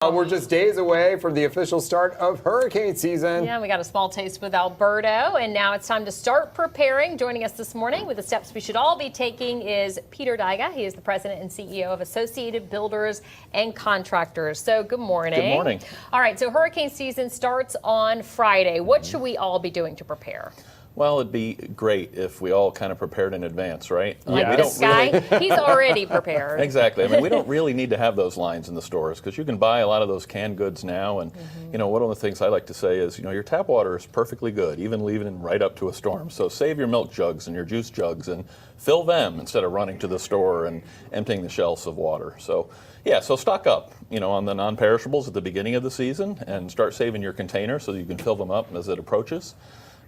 We're just days away from the official start of hurricane season. Yeah, we got a small taste with Alberto, and now it's time to start preparing. Joining us this morning with the steps we should all be taking is Peter Dyga. He is the president and CEO of Associated Builders and Contractors. So good morning. Good morning. All right, so hurricane season starts on Friday. What should we all be doing to prepare? Well, it'd be great if we all kind of prepared in advance, right? Like this guy, he's already prepared. Exactly. I mean, we don't really need to have those lines in the stores because you can buy a lot of those canned goods now. And, one of the things I like to say is, your tap water is perfectly good, even leaving right up to a storm. So save your milk jugs and your juice jugs and fill them instead of running to the store and emptying the shelves of water. So, yeah, so stock up, on the non-perishables at the beginning of the season and start saving your containers so that you can fill them up as it approaches.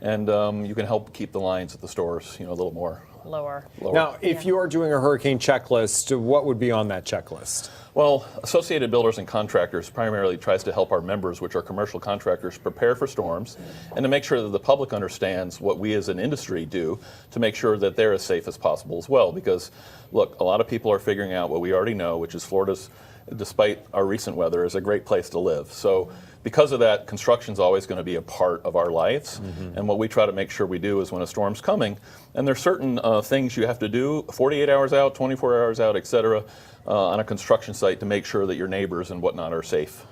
And you can help keep the lines at the stores, a little more lower. Now, if you are doing a hurricane checklist, what would be on that checklist? Well, Associated Builders and Contractors primarily tries to help our members, which are commercial contractors, prepare for storms and to make sure that the public understands what we as an industry do to make sure that they're as safe as possible as well. Because, look, a lot of people are figuring out what we already know, which is Florida's, despite our recent weather, is a great place to live. So because of that, construction is always going to be a part of our lives. And what we try to make sure we do is when a storm's coming, and there's certain things you have to do 48 hours out, 24 hours out, et cetera, on a construction site to make sure that your neighbors and whatnot are safe.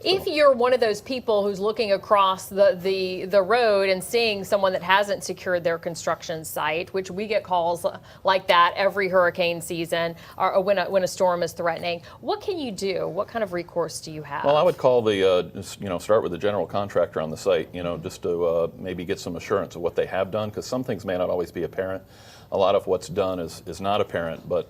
If you're one of those people who's looking across the road and seeing someone that hasn't secured their construction site, which we get calls like that every hurricane season or when a storm is threatening, what can you do? What kind of recourse do you have? Well, I would call start with the general contractor on the site, just to maybe get some assurance of what they have done, because some things may not always be apparent. A lot of what's done is not apparent, but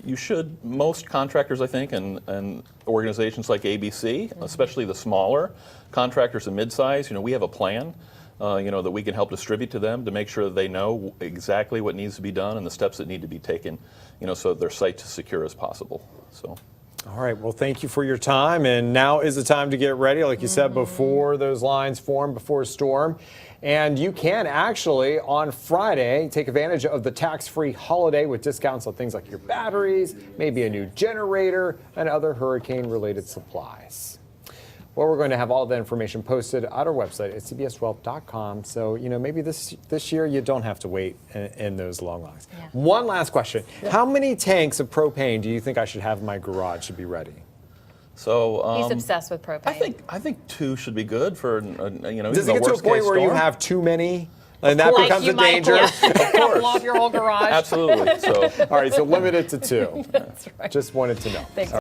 you should, most contractors, I think, and organizations like ABC, especially the smaller contractors and mid-size, we have a plan, that we can help distribute to them to make sure that they know exactly what needs to be done and the steps that need to be taken, so that their site's as secure as possible. So. All right, well, thank you for your time. And now is the time to get ready, like you said, before those lines form, before a storm. And you can actually, on Friday, take advantage of the tax-free holiday with discounts on things like your batteries, maybe a new generator, and other hurricane-related supplies. Well, we're going to have all the information posted at our website at cbswhelp.com. So, maybe this year you don't have to wait in those long lines. Yeah. One last question. Yeah. How many tanks of propane do you think I should have in my garage to be ready? So he's obsessed with propane. I think 2 should be good for Does it get to a point where you have too many? And that becomes a danger. Of course. Blow off your whole garage. Absolutely. So. All right, so limit it to 2. That's right. Just wanted to know. Thanks.